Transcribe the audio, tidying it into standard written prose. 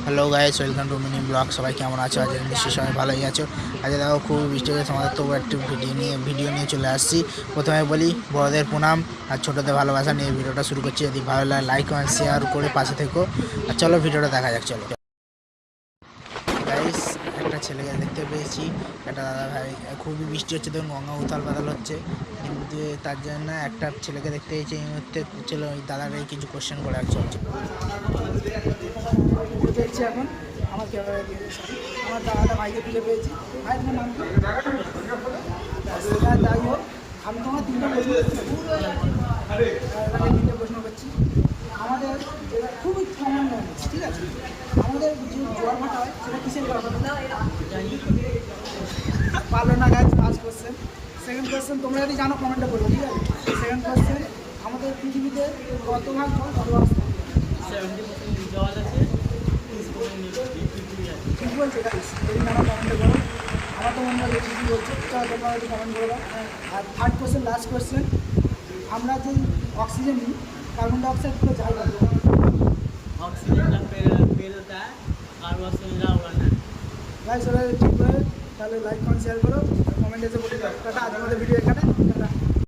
Hello guys, welcome to mini blog. সবাই কেমন আছো? আজ নিশ্চয়ই সবাই ভালোই আছো। আজ দেখো খুব বৃষ্টি হয়েছে, তোমাদের তবু একটু ভিডিও নিয়ে চলে আসছি। প্রথমে বলি বড়দের প্রণাম আর ছোটোদের ভালোবাসা নিয়ে ভিডিওটা শুরু করছি। যদি ভালো লাগে লাইক কমেন্ট শেয়ার করে পাশে থেকো। আর চলো ভিডিওটা দেখা যাক। চলো গাইস, একটা ছেলেকে দেখতে পেয়েছি, একটা দাদা ভাই। খুবই বৃষ্টি হচ্ছে, দেখুন গঙ্গা উথাল পাতাল হচ্ছে, কিন্তু তার জন্য একটা ছেলেকে দেখতে পেয়েছি এই মুহূর্তে। চলো ওই দাদাকে কিছু কোশ্চেন করে চলছে। পেয়েছি এখন আমার ক্যামেরা দিয়ে আমার দাদা ভাইকে খুঁজে পেয়েছি। ভাই তোমার নাম কি? যাই হোক, আমি তোমার তিনটে প্রশ্ন করছি। আমাদের খুবই কমন নলেজ, ঠিক আছে? আমাদের যে জোয়ার ভাটা হয় সেটা কিসের কারণে? পারলো না guys. First question. Second question তোমরা যদি জানো কমেন্টে বলো, ঠিক আছে? সেকেন্ড কোশ্চেন, আমাদের পৃথিবীতে কত ভাগ জল কত ভাগ স্থল? 70% জল আছে, 30% ঠিক বলছে গাইজ, যদি জানো কমেন্টে করো। আমার তো মনে হয় ঠিকই বলছে, চলো তোমরা যদি কমেন্ট করে দাও। আর থার্ড কোশ্চেন, লাস্ট কোশ্চেন, আমরা যে অক্সিজেন নিই কার্বন ডাইঅক্সাইডগুলো যাই বলবো। অক্সিজেনটা বেরোটা আর অক্সিজেনটা ওড়ানো। গাইজ ওরা ঠিক করে তাহলে লাইক কমেন্ট শেয়ার করো, কমেন্ট এসে বলে দাও। টাটা, আজ আমাদের ভিডিও এখানে।